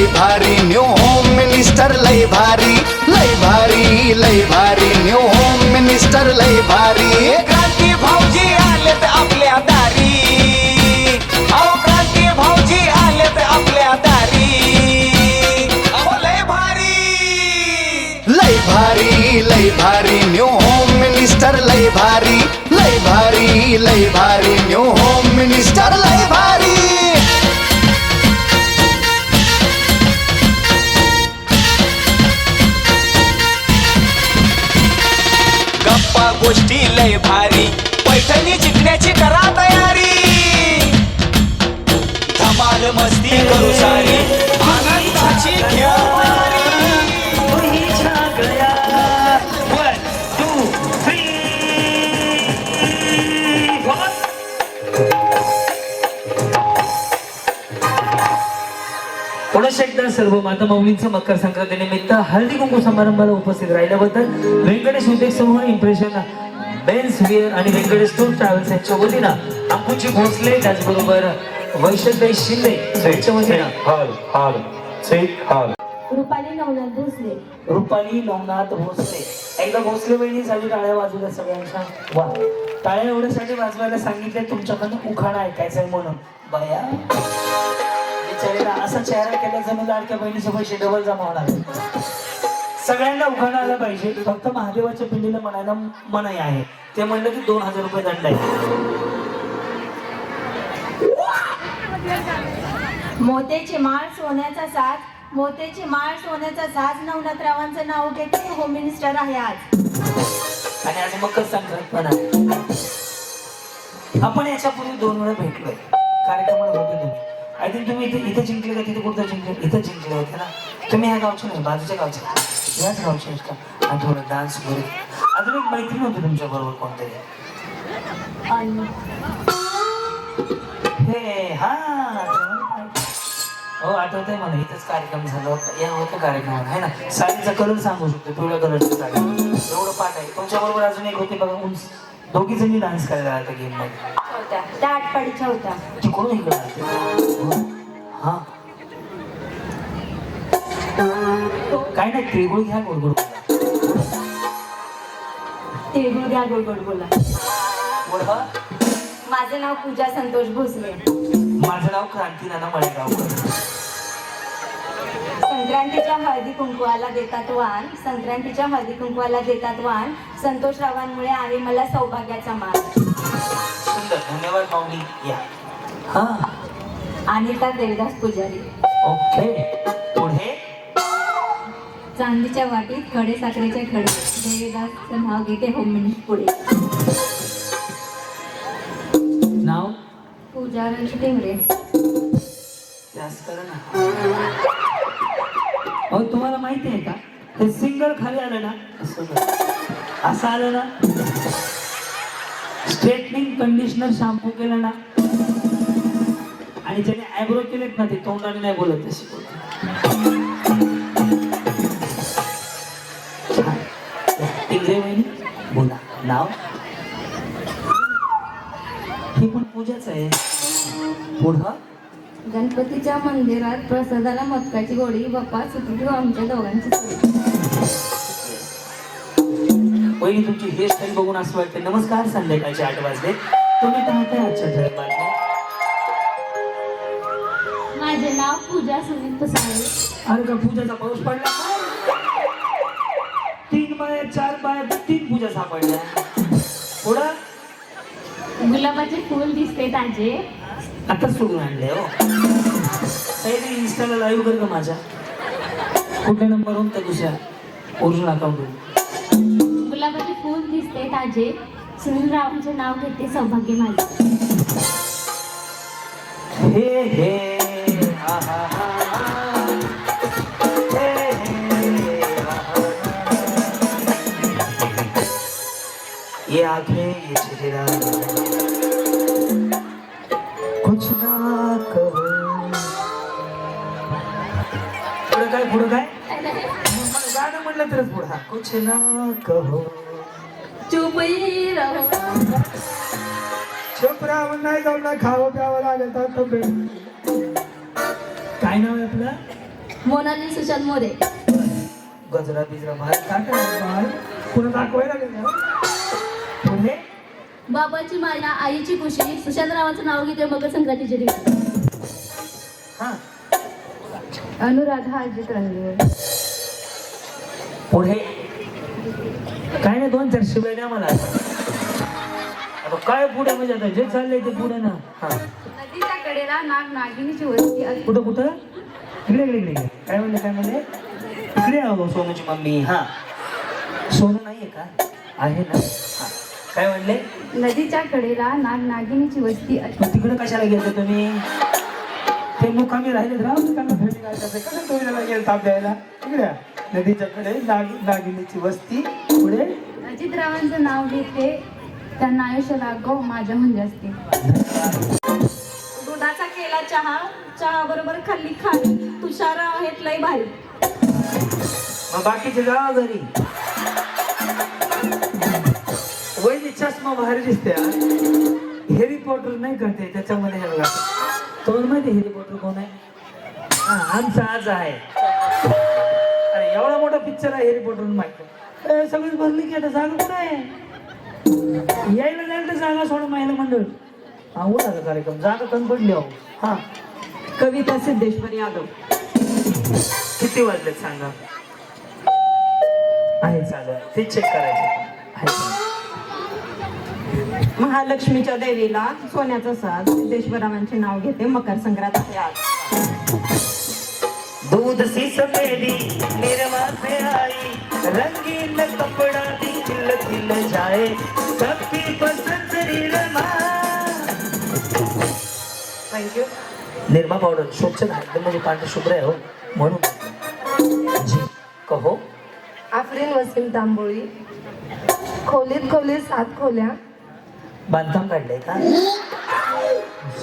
लय भारी new home minister लय भारी लय भारी लय भारी न्यू होम मिनिस्टर लय भारी क्रांती भाऊजी आलेत आपल्या दारी अहो क्रांती भाऊजी आलेत आपल्या दारी अहो लय भारी लय भारी न्यू होम मिनिस्टर लय भारी लय भारी न्यू होम मिनिस्टर लय भारी गप्पा गोष्टी लय भारी पैठणी जिंकण्याची करा तयारी धमाल मस्ती करू सारी आनंदाची घेऊ वारी. पुनश्च एकदा सर्व माता माऊलींचं मकर संक्रांती निमित्त हळदी कुंकू समारंभाला उपस्थित राहिल्याबद्दल व्यंकटेश उद्योग समूह इम्प्रेशन बेन्स विअर आणि व्यंकटेश टूर ट्रॅव्हल्स यांच्या वतीनं अंकुची भोसले त्याचबरोबर वैशलताई शिंदे यांच्या वतीनं रुपाली नवनाथ भोसले रुपाली नवनाथ भोसले एकदा भोसले बहिणीसाठी टाळ्या वाजवल्या सगळ्यांच्या. वा, टाळ्या एवढ्यासाठी वाजवायला सांगितले तुमच्याकडनं उखाणा ऐकायचा आहे म्हणून. बया बिचारीला असा चेहरा केला जणू लाडक्या बहिणीचे पैसे डबल जमा होणार. सगळ्यांना उखाणा आला पाहिजे. फक्त महादेवाच्या पिंडीला म्हणायला मनाई आहे. ते म्हणलं की 2000 रुपये दंड आहे. मोत्याची माळ सोन्याचा साज मोत्याची माळ सोन्याचा साज नवनाथरावांचं नाव घेते होम मिनिस्टर आहे आज. आणि आज मकर संक्रांत पण आहे. आपण याच्यापूर्वी 2 वेळा भेटलोय कार्यक्रमाला होते तुम्ही. आय थिंक तुम्ही इथे जिंकले का तिथे कुठं जिंकले? इथं जिंकले होते ना तुम्ही. ह्या गावचे नाही, बाजूच्या गावचे, याच गावचे आहेत का? आणि थोडं डान्स वगैरे. अजून एक मैत्रीण होती तुमच्या बरोबर कोणतरी. हे हा हो आठवतंय मला. इथंच कार्यक्रम झाला होता. या होत्या कार्यक्रमात आहे ना. साडीचा कलर सांगू शकतो, पिवळ्या कलरची साडी. एवढं पाठ आहे. तुमच्या बरोबर अजून एक होते बघा उंच. दोघी जणी डान्स करायला आल्या गेम मध्ये. होत्या त्या आटपाडीच्या होत्या. तिकडून इकडे आले. हा काय नाही, तिळगुळ घ्या, गोड गोड तिळगुळ द्या, गोड गोड बोला. बोला. माझं नाव पूजा संतोष भोसले. माझं नाव क्रांती नाना मळेगावकर. संक्रांतीच्या हळदी कुंकवाला देतात वाण संक्रांतीच्या हळदी कुंकवाला देतात वाण संतोषरावांमुळे आहे मला सौभाग्याचा मान. सुंदर, धन्यवाद माऊली. या हा अनिता देवदास पुजारी. ओके, पुढे. चांदीच्या वाटीत खडे साखरेचे खडे देवदासचं नाव घेते होम मिनिस्टर पुढे. नाव पूजा टेंगरे. जास्त करा ना. अहो तुम्हाला माहिती आहे का, हे सिंगल खाली आलं ना असं आलं ना, स्ट्रेटनिंग कंडिशनर शॅम्पू केलं ना, आणि ज्याने आयब्रो केलेत ना ते तोंडाने नाही बोलत तशी टिंगरे वहिनी बोला. नाव हे पण पूजाच आहे. पुढं. गणपतीच्या मंदिरात प्रसादाला मटकाची गोडी बाप्पा सुखी आमच्या दोघांची जोडी. पहिली तुमची हेअरस्टाईल बघून असं वाटतं. नमस्कार, संध्याकाळचे 8 वाजले. तुम्ही पाहताय आजच्या ठळक बातम्या. माझे नाव पूजा सुनील पसाळे. अरे का पूजाचा पाऊस पडला. 3 बाय 4 बाय 3 पूजा सापडल्या. पुढं. गुलाबाचे फूल दिसते ताजे. आता सोडून आणले हो. काही इन्स्टाला लाईव्ह कर का माझ्या कुठल्या नंबरवरून त्या दुसऱ्या ओरिजिनल अकाउंटवरून. गुलाबाचे फूल दिसते ताजे सुनील रावांचे नाव घेते सौभाग्य माझे. हे हे हा हा हा हे हे हा हा. ये आंखें ये चेहरा कुछ ना कहो. पुढं काय मला गाणं म्हणलं तरच पुढं. हा कुछ ना कहो चुप ही रहो. चुप राहून नाही जाऊन ना खावं प्यावं लागेल तर. काय नाव आहे आपलं? मोनाली सुशांत मोरे. गजरा बिजरा बाहेर पुन्हा दाखवायला गेलं. पुढे बाबाची माया आईची खुशी सुशांतरावांचं नाव घेते मकर संक्रांतीच्या दिवशी. हा अनुराधा अजित रणवीर. पुढे काय नाही 2-4 शिवाय द्या मला. आता काय पुढे म्हणजे आता जे चाललंय ते पुढे ना. हा नदीच्या कडेला नागिनीची वस्ती. कुठं इकडे काय म्हणले इकडे आहो सोनूची मम्मी. हा सोनू नाहीये का? आहे ना. हा काय म्हणले? नदीच्या कडेला नागिनीची वस्ती. मग तिकडे कशाला गेलते तुम्ही? ते मुकामी राहिले कसं तुम्ही त्याला गेलं ताप द्यायला? इकडे नदीच्या कडे नागिनीची वस्ती. पुढे अजितरावांचं नाव घेते त्यांना आयुष्य लागो माझ्याहून जास्ती. दुधाचा केला चहा बरोबर खाल्ली खाली तुषार आहेत लय भारी. मग बाकीचे जावा घरी. वहिनी चष्मा भारी दिसते. हेरी पॉटर नाही करते त्याच्यामध्ये ह्याला तुम्हाला माहिती हेरी पॉटर कोण आहे? हा आमचा आज आहे. अरे एवढा मोठा पिक्चर आहे हेरी पॉटर माहिती. सगळीच भरली की आता जागा कुठं आहे? यायला जायला तर जागा सोडा महिला मंडळ. हा उठा का कार्यक्रम जागा कमी पडली. अहो हा कविता सिद्धेश्वर यादव. किती वाजलेत सांगा? आहे चालू ते चेक करायचं. महालक्ष्मीच्या देवीला सोन्याचा साज सिद्धेश्वरावांचे नाव घेते मकर संक्रांत आहे आज. दूध सी सफेदी निर्मा से आई रंगीन कपड़ा भी खिल खिल जाए सबकी पसंद निर्मा. थँक्यू. निर्मा पावडर स्वच्छ एकदम म्हणजे पांढर शुभ्र आहे हो म्हणून. जी कहो. आफरीन वसीम तांबोळी. खोलीत 7 खोल्या. बांधकाम काढलंय का?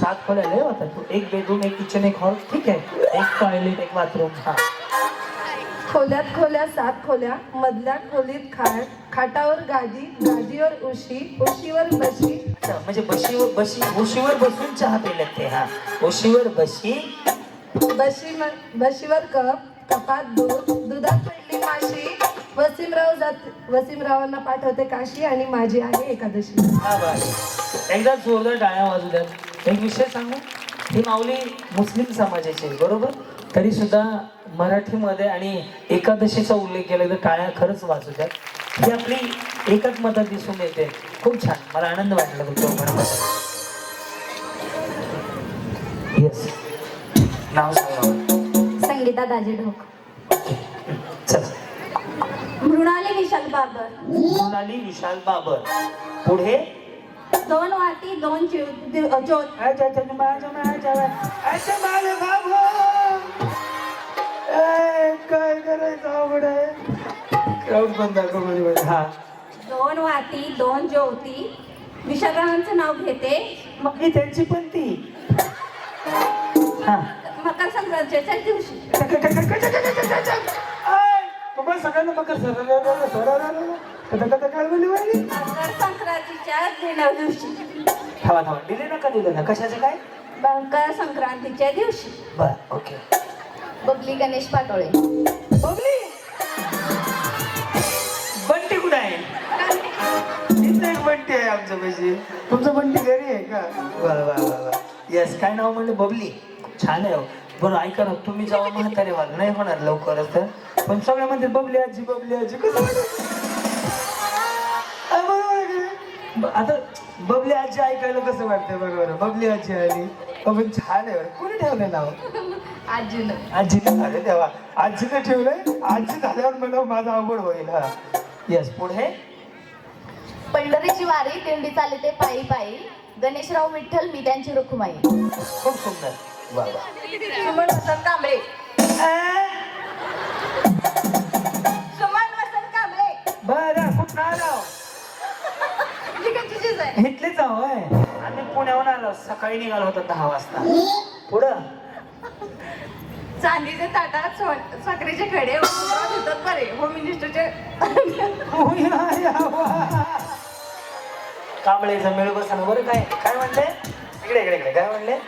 7 खोल्या लय होता. तू 1 बेडरूम 1 किचन 1 हॉल ठीक आहे. 1 टॉयलेट 1 बाथरूम. हा खोल्यात 7 खोल्या. मधल्या खोलीत खाटावर गादीवर उशीवर बशी. म्हणजे उशीवर बसून चहा पिलेत ते. हा उशीवर बशीवर कपात दुधात पडली माशी. वसीमरावांना पाठवते काशी आणि माझी आहे एकादशी. हा बाय एकदा जोरदार टाळ्या वाजू द्या. एक विषय सांगू. ही माऊली मुस्लिम समाजाची आहे बरोबर. तरी सुद्धा मराठीमध्ये आणि एकादशीचा उल्लेख केला तर टाळ्या खरंच वाजू द्या. ही आपली एकच मतात दिसून येते. खूप छान. मला आनंद वाटला तुमच्या मनापासून. येस नाव सांगा. संगीता दाजी ढोक. चला. मृणाली विशाल बाबर. मृणाली विशाल बाबर. पुढे 2 वाटी 2 ज्योत. काय करायचं आवड आहे. क्राऊड बंद हा 2 वाटी 2 ज्योती विशालरावांचं नाव घेते मग मी त्यांची पण ती. हा मकर संक्रांतीच्या दिवशी. सगळ्यांना मकर काय बोलली वहिनी? मकर संक्रांतीच्या दिवशी. थांबा दिले ना का दिलं ना कशाचं काय? मकर संक्रांतीच्या दिवशी. बर ओके. बबली गणेश पाटोळे. बबली बंटी कुठे आहे? इथं एक बंटी आहे आमच्या पैसे. तुमचं बंटी घरी आहे का? वा येस. काय नाव म्हणलं? बबली. छान आहे. बरं ऐका ना तुम्ही जावा म्हातारे व्हाल नाही होणार लवकरच तर. पण सगळ्या म्हणते बबली आजी कसं आता बबली आजी ऐकायला कसं वाटतंय बरोबर. बबली आजी आली पण छान आहे. कोणी ठेवलंय नाव? आजीनं. अरे देवा आजीनं ठेवलंय. आजी झाल्यावर मला माझा आवड होईल. हा येस. पुढे पंढरीची वारी दिंडी चालते पायी पायी गणेशराव विठ्ठल मी त्यांची रुखुमाई. खूप सुंदर. वा सुमन वसंत कांबळे. सुमन वसंत कांबळे. बरं कुठं आलो? इथलेच आहो. आम्ही पुण्याहून आलो. सकाळी निघालो होतो 10 वाजता. पुढं चांदीचे ताटात साखरेचे खडे देतात बरे होम मिनिस्टरचे. कांबळेचा मेळ बसणं. बरं काय म्हणले? इकडे काय म्हणले?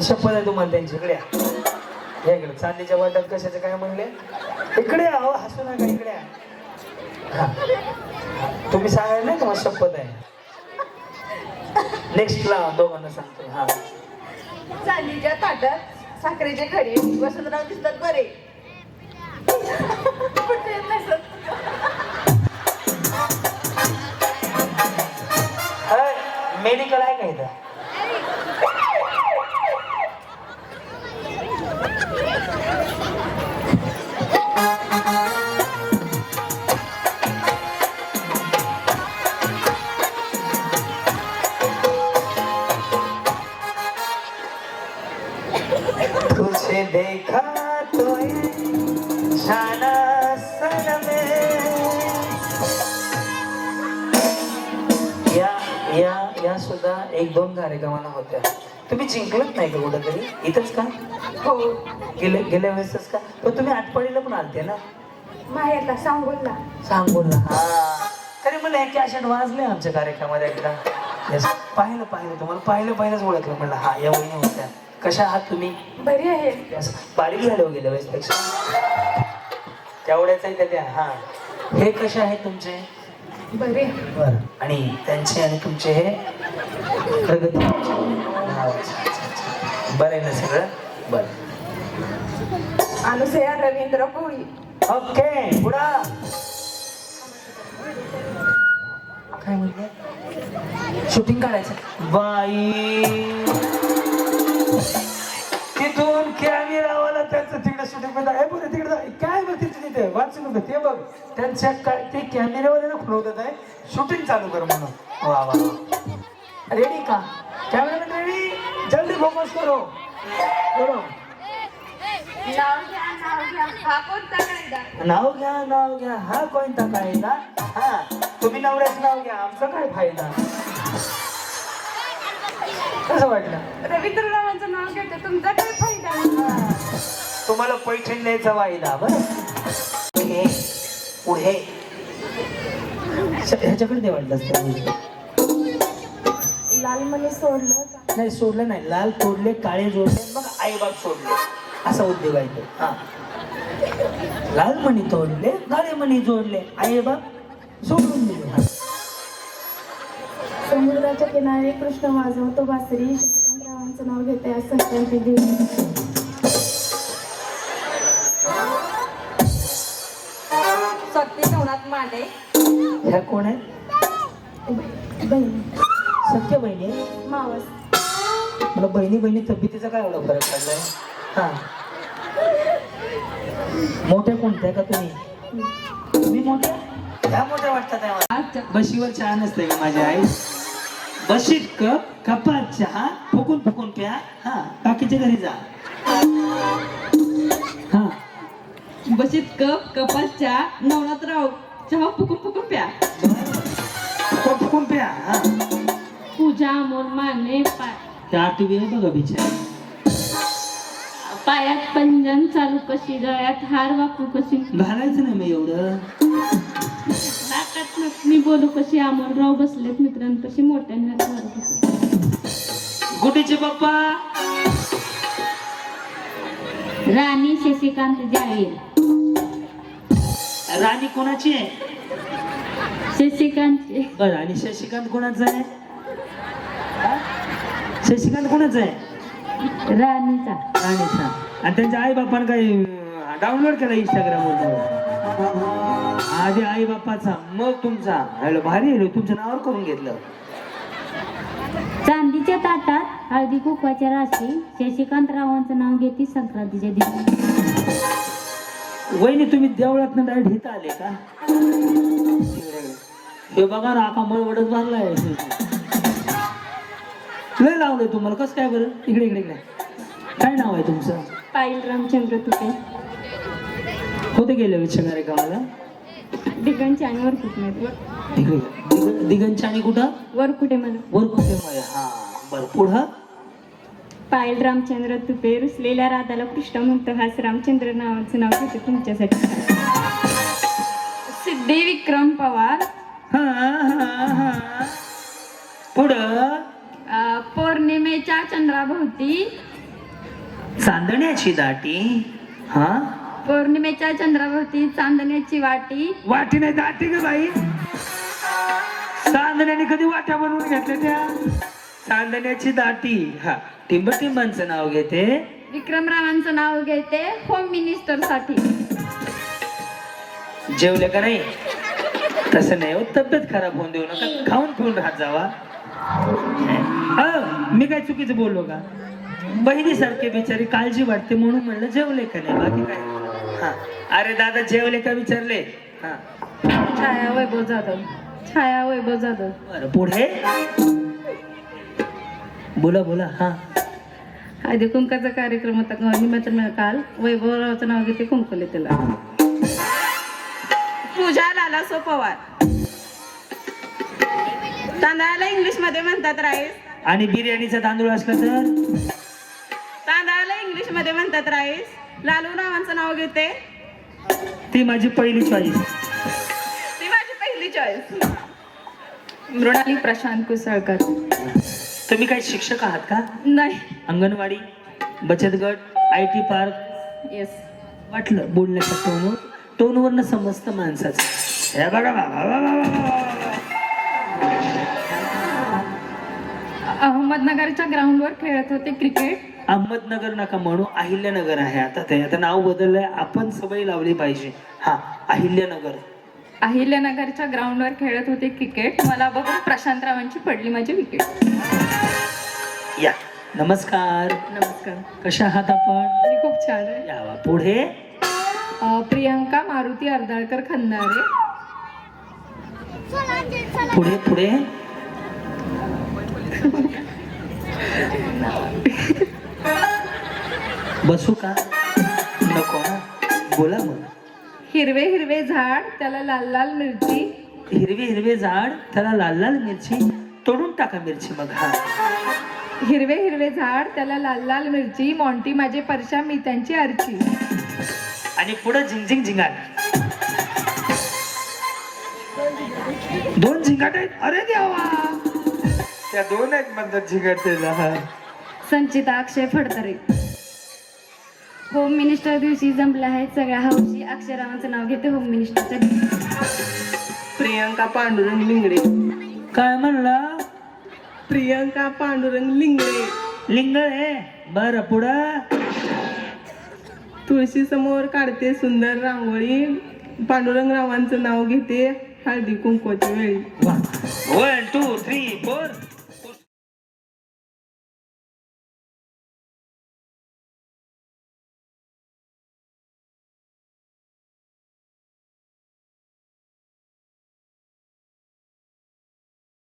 शपथ आहे तुम्हाला त्यांची. इकडे हे इकडे चांदीच्या वाट्यात कशाचे काय म्हणले? इकडे अहो हसू नका, इकडे या. हा. तुम्ही सांगायला नाही का शपथ आहे. नेक्स्टला दोघांना सांगतो. हा चांदीच्या ताटात साखरेचे खडे वसंतराव दिसतात बरे. कुठे नसत. मेडिकल आहे का इथं? तुझे देखा तो जाना सनमे. या सुद्धा 1-2 कार्यक्रमाला होत्या. तुम्ही जिंकलत नाही का कुठेतरी? इथंच का? हो गेल्या वेळेसच का? पण तुम्ही आटपाडीला पण आलते ना? माहेरला सांगोलला. सांगोलला. हा तरी मला हे कॅसेट वाजले आमच्या कार्यक्रमात एकदा. Yes. पाहिलं तुम्हाला पहिलंच ओळखलं. म्हणलं हा या वहिनी होत्या. कशा आहात तुम्ही? बरी आहे. असं बारीक झालं गेल्या वेळेसपेक्षा. तेवढ्याच आहे त्या. हा हे कसे आहेत तुमचे? बरे. बर. आणि त्यांचे आणि तुमचे हे प्रगती. बरं आहे ना सगळं? बरं. अनुसया रवींद्र कोळी. ओके पुढं काय म्हणते? शूटिंग काढायचं बाई. तिथून कॅमेरावाला त्यांचं तिकडे शूटिंग मध्ये आहे. बरं तिकडे काय बघ तिथे वाचू नको ते बघ. त्यांच्या ते कॅमेरावाल्याला खुलवतात आहे शूटिंग चालू कर म्हणून. वा वा. रेडी का? Cameraman ready? जल्दी फोकस करो. नाव घ्या नाव घ्या हा कोणता नाव घ्या कायदा. हा कोणता कायदा? हा तुम्ही नवऱ्याचं नाव घ्या, आमचा काय फायदा? कसं वाटलं? रवींद्ररावांचं नाव घेते तुमचा काय फायदा? तुम्हाला पैठण द्यायचा वायदा. बरं पुढे ह्याच्याकडे दे वाटलं. लालमणी सोडलं का? नाही सोडलं नाही. लाल तोडले काळे जोडले मग आईबाप सोडले असा उद्योग आहे तो. हा लाल मणी तोडले काळे मणी जोडले आईबाप सोडून दिले. समुद्राच्या किनारी कृष्ण वाजवतो बासरी. शशिकांतरावांचं नाव घेते आज संक्रांती दिवशी. शक्ती ठेवण्यात मांडे. ह्या कोण आहे? बहिणी सख्य बहिणी आहे? मावस. मला बहिणी तब्येतीचा काय एवढा फरक पडलाय? हा मोठ्या कोणत्या का तुम्ही? तुम्ही मोठ्या? ह्या मोठ्या वाटतात. बशीवर चहा नसते का माझ्या आई? बशीत कपात चहा फुकून प्या. हा बाकीच्या घरी जा. हा बशीत कपात चहा नवनाथ राव चहा फुकून प्या. फुकून प्या. हा पूजा अमोल माने त्या टीव्ही आहे बघा बिचारी. पायात पंजन चालू कशी, गळ्यात हार वापरू कशी, घालायचं नाही मग एवढं. नाकात नकनी बोलू कशी, अमोलराव बसलेत मित्रांपाशी मोठ्याने. गुटीचे पप्पा राणी शशिकांत जाहीर. राणी कोणाची आहे? शशिकांत. बरं आणि शशिकांत कोणाचं आहे? शशिकांत कोणाचं आहे? राणीचा. राणीचा. आणि त्यांच्या आई बापानं काही डाउनलोड केला इंस्टाग्रामवर. आधी आई बापाचा मग तुमचा. हॅलो भारी आहे. तुमच्या नावावर करून घेतलं. चांदीच्या ताटात हळदी कुंकवाच्या राशी. शशिकांतरावांचं नाव घेते संक्रांतीच्या दिवशी. वहिनी तुम्ही देवळात डायरेक्ट इथं आले का? हे बघा ना आका मळवडच भरलाय. लय लावलंय तुम्हाला. कसं काय बरं? इकडे काय नाव आहे तुमचं? पायल रामचंद्र तुटे. होते गेल्या वेळच्या कार्यक्रमाला? दिगंची आणि वरकुटे. इकडे दिगंची आणि कुठं? वरकुटे मला. वरकुटे मध्ये. हा बरं पुढं? पायल रामचंद्र तुपे. रुसलेल्या राधाला कृष्ण म्हणतो हाच रामचंद्र नावाचं नाव घेते तुमच्यासाठी. सिद्धी विक्रम पवार. हा पुढं? पौर्णिमेच्या चंद्राभोवती चांदण्याची दाटी. हा, पौर्णिमेच्या चंद्राभोवती चांदण्याची वाटी. वाटी नाही दाटी ग बाई. चांदण्याने कधी वाट्या बनवून घेतल्या त्या? चांदण्याची दाटी. हा, टिंबटिंबांचं नाव घेते. विक्रमरावांचं नाव घेते होम मिनिस्टर साठी. जेवले का नाही? तसं नाही हो, तब्येत खराब होऊन देऊ नका, खाऊन पिऊन राहत जावा. मी काय चुकीचं बोललो का? बहिणीसारखे बिचारी काळजी वाटते म्हणून म्हणलं जेवले का नाही, बाकी काय. हा, अरे दादा जेवले का विचारले. हा, छाया वैभव जाधव. छाया वैभव जाधव. बरं पुढे बोला बोला. हा, हळदी कुंकाचा कार्यक्रम होता निमंत्रण काल. वैभवरावाचं नाव घेते कुंकले त्याला. पूजा लाला पवार. तांदळाला इंग्लिश मध्ये म्हणतात राईस. आणि बिर्याणीचा तांदूळ असला तर तांदळाला इंग्लिश मध्ये म्हणतात राईस. लालू रावांचं नाव घेते. ती माझी पहिली चॉईस. ती माझी पहिली चॉईस. मृणाली प्रशांत कुसळकर. तुम्ही काय शिक्षक आहात का? नाही. अंगणवाडी, बचत गट, IT पार्क? येस. वाटलं बोलण्याच्या टोनवरनं समजतं माणसाचं. हे बघा अहमदनगरच्या ग्राउंडवर खेळत होते क्रिकेट. अहमदनगर नका म्हणू, अहिल्यानगर आहे आता. ते आता नाव बदललंय, आपण सवय लावली पाहिजे. हा, अहिल्यानगर. अहिल्यानगरच्या ग्राउंडवर खेळत होते क्रिकेट. मला बघून प्रशांतरावांची पडली माझी विकेट. या, नमस्कार. नमस्कार. कशा आहात आपण? मी खूप छान आहे. यावा पुढे. प्रियंका मारुती अर्दाळकर खंदारे. पुढे पुढे. बसू का? नको ना, बोला मग. हिरवे हिरवे झाड त्याला लाल लाल मिरची. हिरवे हिरवे झाड त्याला लाल लाल मिरची. तोडून टाका मिरची मग. हा, हिरवे हिरवे झाड त्याला लाल लाल मिरची. मॉन्टी माझे परशा मी त्यांची आरची. आणि पुढे झिंगझिंग झिंगाट. दोन झिंगाट आहेत. अरे देवा, त्या दोन आहेत म्हणतात झिंगाटेला. संचिता अक्षय फडतरे. होम मिनिस्टर दिवशी जमले आहेत सगळ्या हौशी. अक्षयरावांचं नाव घेते होम मिनिस्टरच्या दिवशी. प्रियंका पांडुरंग लिंगडे. काय म्हणला? प्रियंका पांडुरंग लिंगडे. लिंगळ आहे. बरं पुढं. तुळशी समोर काढते सुंदर रांगोळी. पांडुरंग रावांचं नाव घेते हळदी कुंकवाच्या वेळी. 1 2 3 4.